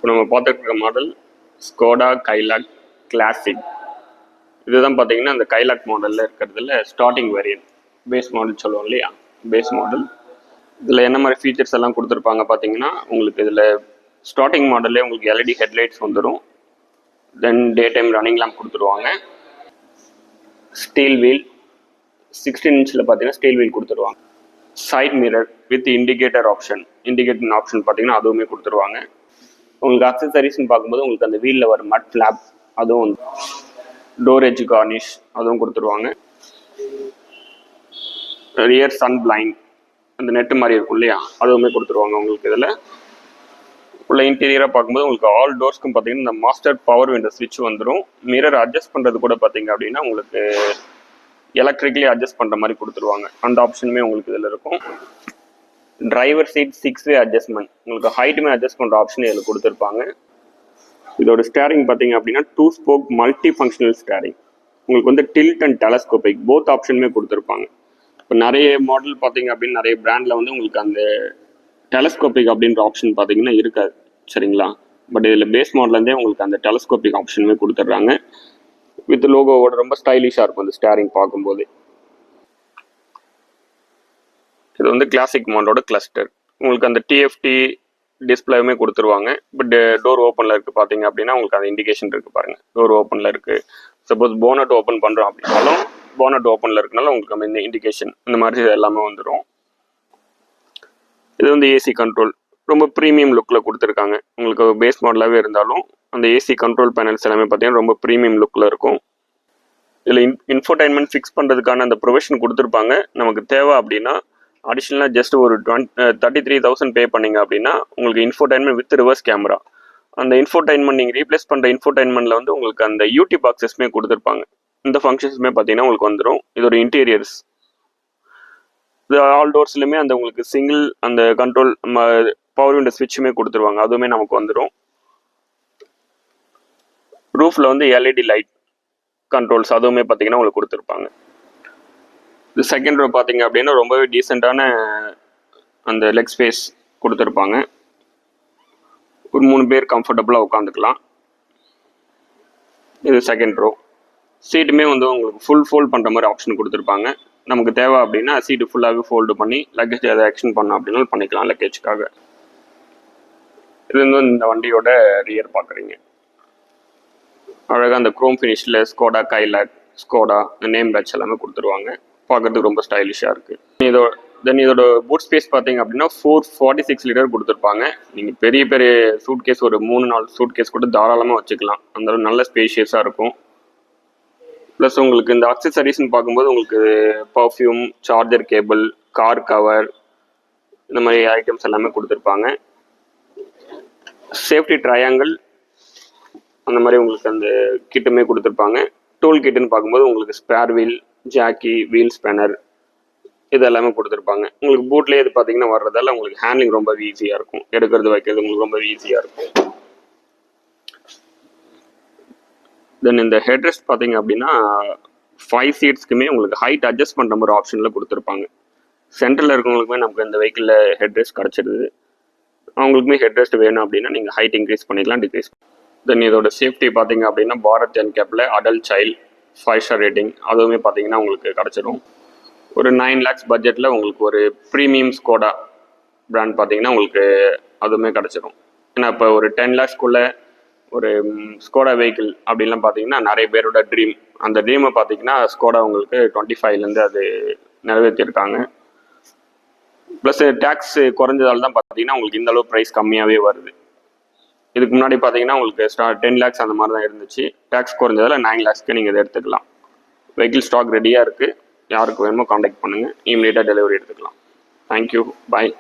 இப்போ நம்ம பார்த்துட்டு இருக்க மாடல் ஸ்கோடா கைலாக் கிளாசிக். இதுதான் பார்த்தீங்கன்னா அந்த கைலாக் மாடலில் இருக்கிறதுல ஸ்டார்டிங் வேரியன்ட், பேஸ் மாடல் சொல்லுவோம் இல்லையா, பேஸ் மாடல். இதில் என்ன மாதிரி ஃபீச்சர்ஸ் எல்லாம் கொடுத்துருப்பாங்க பார்த்தீங்கன்னா, உங்களுக்கு இதில் ஸ்டார்டிங் மாடல்லே உங்களுக்கு எல்இடி ஹெட்லைட்ஸ் வந்துடும். Then day time running lamp கொடுத்துருவாங்க. ஸ்டீல் வீல் 16 இன்ச்சில் பார்த்தீங்கன்னா ஸ்டீல் வீல் கொடுத்துருவாங்க. Side mirror with indicator option, indicator option பார்த்தீங்கன்னா அதுவுமே கொடுத்துருவாங்க. உங்களுக்கு அக்சசரிஸ்ன்னு பார்க்கும்போது உங்களுக்கு அந்த வீலில் வர மட் ஃப்ளாப் அதுவும், டோர் எட்ஜ் கார்னிஷ் அதுவும் கொடுத்துருவாங்க. ரியர் சன் பிளைண்ட் அந்த நெட்டு மாதிரி இருக்கும் இல்லையா, அதுவுமே கொடுத்துருவாங்க உங்களுக்கு. இதில் உள்ள இன்டீரியராக பார்க்கும்போது உங்களுக்கு ஆல் டோர்ஸ்க்கும் பார்த்தீங்கன்னா இந்த மாஸ்டர் பவர் விண்டோ ஸ்விட்ச் வந்துடும். மிரர் அட்ஜஸ்ட் பண்ணுறது கூட பார்த்தீங்க அப்படின்னா உங்களுக்கு எலக்ட்ரிக்கலி அட்ஜஸ்ட் பண்ணுற மாதிரி கொடுத்துருவாங்க. அந்த ஆப்ஷனுமே உங்களுக்கு இதில் இருக்கும். டிரைவர் சீட் 6-வே அட்ஜஸ்ட்மெண்ட், உங்களுக்கு ஹைட்டுமே அட்ஜஸ்ட் பண்ணுற ஆப்ஷன் இதில் கொடுத்துருப்பாங்க. இதோட ஸ்டேரிங் பார்த்தீங்க அப்படின்னா 2 ஸ்போக் மல்டி ஃபங்க்ஷனல் ஸ்டேரிங். உங்களுக்கு வந்து டில்ட் அண்ட் டெலஸ்கோபிக் போத் ஆப்ஷனுமே கொடுத்துருப்பாங்க. இப்போ நிறைய மாடல் பார்த்தீங்க அப்படின்னு நிறைய பிராண்டில் வந்து உங்களுக்கு அந்த டெலஸ்கோபிக் அப்படின்ற ஆப்ஷன் பார்த்தீங்கன்னா இருக்காது, சரிங்களா. பட் இதில் பேஸ் மாடல்லேருந்தே உங்களுக்கு அந்த டெலஸ்கோபிக் ஆப்ஷனுமே கொடுத்துட்றாங்க. வித் லோகோவோட ரொம்ப ஸ்டைலிஷாக இருக்கும் அந்த ஸ்டேரிங் பார்க்கும்போது. இது வந்து கிளாசிக் மாடலோட கிளஸ்டர். உங்களுக்கு அந்த டிஎஃப்டி டிஸ்பிளேவுமே கொடுத்துருவாங்க. பட் டோர் ஓப்பனில் இருக்குது பார்த்தீங்க அப்படின்னா உங்களுக்கு அந்த இண்டிகேஷன் இருக்குது பாருங்கள், டோர் ஓப்பனில் இருக்குது. சப்போஸ் போனட் ஓப்பன் பண்ணுறோம் அப்படின்னாலும் போனட் ஓப்பனில் இருக்கனால உங்களுக்கு அந்த இண்டிகேஷன் இந்த மாதிரி எல்லாமே வந்துடும். இது வந்து ஏசி கண்ட்ரோல் ரொம்ப ப்ரீமியம் லுக்கில் கொடுத்துருக்காங்க. உங்களுக்கு பேஸ் மாடலாகவே இருந்தாலும் அந்த ஏசி கண்ட்ரோல் பேனல்ஸ் எல்லாமே பார்த்தீங்கன்னா ரொம்ப ப்ரீமியம் லுக்கில் இருக்கும். இதில் இன்ஃபோடைன்மெண்ட் ஃபிக்ஸ் பண்ணுறதுக்கான அந்த ப்ரொவிஷன் கொடுத்துருப்பாங்க. நமக்கு தேவை அப்படின்னா அடிஷ்னலாக ஜஸ்ட் ஒரு 33,000 பே பண்ணிங்க அப்படின்னா உங்களுக்கு இன்ஃபோடைன்மெண்ட் வித் ரிவர்ஸ் கேமரா. அந்த இன்ஃபோடைன்மெண்ட் நீங்கள் ரீப்ளேஸ் பண்ணுற இன்ஃபோடைன்மெண்ட்டில் வந்து உங்களுக்கு அந்த யூடியூப் பாக்ஸஸ்மே கொடுத்துருப்பாங்க. இந்த ஃபங்க்ஷன்ஸுமே பார்த்தீங்கன்னா உங்களுக்கு வந்துடும். இது ஒரு இன்டீரியர்ஸ். இது ஆல் டோர்ஸ்லையுமே அந்த உங்களுக்கு சிங்கிள் அந்த கண்ட்ரோல் பவர் விண்டோ ஸ்விட்சுமே கொடுத்துருவாங்க, அதுவுமே நமக்கு வந்துடும். ரூஃபில் வந்து எல்இடி லைட் கண்ட்ரோல்ஸ் அதுவுமே பார்த்தீங்கன்னா உங்களுக்கு கொடுத்துருப்பாங்க. இது செகண்ட் ரோ பார்த்தீங்க அப்படின்னா ரொம்பவே டீசெண்டான அந்த லெக் ஸ்பேஸ் கொடுத்துருப்பாங்க. ஒரு 3 பேர் கம்ஃபர்டபுளாக உட்காந்துக்கலாம். இது செகண்ட் ரோ. சீட்டுமே வந்து உங்களுக்கு ஃபுல் ஃபோல்ட் பண்ணுற மாதிரி ஆப்ஷன் கொடுத்துருப்பாங்க. நமக்கு தேவை அப்படின்னா சீட்டு ஃபுல்லாகவே ஃபோல்டு பண்ணி லக்கேஜ் எதாவது ஆக்ஷன் பண்ணோம் அப்படின்னாலும் பண்ணிக்கலாம் லக்கேஜ்க்காக. இது வந்து இந்த வண்டியோட ரியர் பார்க்குறீங்க. அழகாக அந்த குரோம் ஃபினிஷில் ஸ்கோடா கைலாக், ஸ்கோடா இந்த நேம் பேட்ச் எல்லாமே கொடுத்துருவாங்க. பார்க்கறதுக்கு ரொம்ப ஸ்டைலிஷாக இருக்குது. இதோட பூட் ஸ்பேஸ் பார்த்தீங்க அப்படின்னா 446 லிட்டர் கொடுத்துருப்பாங்க. நீங்கள் பெரிய பெரிய சூட் கேஸ் ஒரு 3-4 சூட் கேஸ் கூட தாராளமாக வச்சுக்கலாம். அந்த நல்ல ஸ்பேஷியஸாக இருக்கும். ப்ளஸ் உங்களுக்கு இந்த அக்சசரிஸ்ன்னு பார்க்கும்போது உங்களுக்கு perfume, charger cable, car cover இந்த மாதிரி ஐட்டம்ஸ் எல்லாமே கொடுத்துருப்பாங்க. சேஃப்டி ட்ரையாங்கிள் அந்த மாதிரி உங்களுக்கு அந்த கிட்டுமே கொடுத்துருப்பாங்க. டூல் கிட்டுன்னு பார்க்கும்போது உங்களுக்கு spare wheel, jack, wheel spanner இது எல்லாமே கொடுத்துருப்பாங்க. உங்களுக்கு பூட்லேயே இது பார்த்தீங்கன்னா வர்றதால உங்களுக்கு ஹேண்ட்லிங் ரொம்ப ஈஸியாக இருக்கும். எடுக்கிறது வைக்கிறது உங்களுக்கு ரொம்ப ஈஸியாக இருக்கும். தென் இந்த ஹெட்ரெஸ்ட் பார்த்தீங்க அப்படின்னா 5 சீட்ஸ்க்குமே உங்களுக்கு ஹைட் அட்ஜஸ்ட் பண்ணுற மாதிரி ஆப்ஷனில் கொடுத்துருப்பாங்க. சென்டரில் இருக்கவங்களுக்குமே நமக்கு இந்த வெஹிக்கிளில் ஹெட்ரெஸ்ட் கிடச்சிடுது. அவங்களுக்குமே ஹெட்ரெஸ்ட் வேணும் அப்படின்னா நீங்கள் ஹைட் இன்க்ரீஸ் பண்ணிக்கலாம், டிக்ரீஸ். தென் இதோட சேஃப்டி பார்த்தீங்க அப்படின்னா பாரத் என்கேப்பில் அடல்ட் சைல்டு 5 ஸ்டார் ரேட்டிங் அதுவுமே பார்த்தீங்கன்னா உங்களுக்கு கிடச்சிடும். ஒரு 9 lakhs பட்ஜெட்டில் உங்களுக்கு ஒரு ப்ரீமியம் ஸ்கோடா பிராண்ட் பார்த்தீங்கன்னா உங்களுக்கு அதுவுமே கிடச்சிடும். ஏன்னா இப்போ ஒரு 10 lakhsக்குள்ளே ஒரு ஸ்கோடா வெஹிக்கிள் அப்படின்லாம் பார்த்தீங்கன்னா நிறைய பேரோட ட்ரீம். அந்த ட்ரீமை பார்த்தீங்கன்னா ஸ்கோடா உங்களுக்கு 25லேருந்து அது நிறைவேற்றிருக்காங்க. ப்ளஸ் டேக்ஸ் குறைஞ்சதால தான் பார்த்தீங்கன்னா உங்களுக்கு இந்த அளவு ப்ரைஸ் கம்மியாகவே வருது. இதுக்கு முன்னாடி பார்த்தீங்கன்னா உங்களுக்கு 10 lakhs அந்த மாதிரி தான் இருந்துச்சு. டேக்ஸ் குறைஞ்சதால் 9 lakhsக்கு நீங்கள் இதை எடுத்துக்கலாம். வெஹிக்கிள் ஸ்டாக் ரெடியாக இருக்குது. யாருக்கு வேணுமோ காண்டாக்ட் பண்ணுங்கள், இமீடியட்டாக டெலிவரி எடுத்துக்கலாம். தேங்க்யூ, பாய்.